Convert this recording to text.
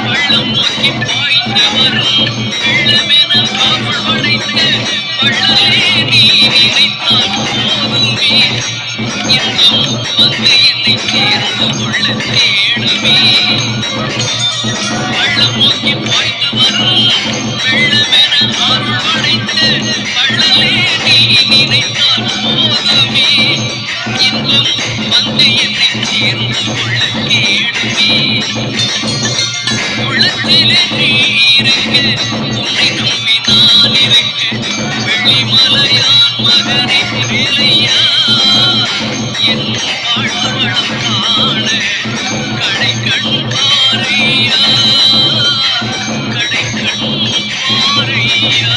பள்ளம் நோக்கி பாய்ந்து வரும் வெள்ளமென அருள் படைத்து வள்ளலே நீ நினைத்தால் போதுமே இன்பம் வந்து என்னை சேர்ந்து கொள்ள தேடுமே பள்ளம் நோக்கி பாய்ந்து வரும் வெள்ளமென அருள் படைத்து வள்ளலே நீ நினைத்தால் போதுமே இன்பம் வந்து என்னை சேர்ந்து கொள்ள தேடுமே உள்ளத்திலே நீ இருக்க உன்னை நம்பி நான் இருக்க வெள்ளிமலையான் மகனை வேலையா என் வாழ்வளம் காண கடைக்கண் பாறையா கடைக்கண் பாறையா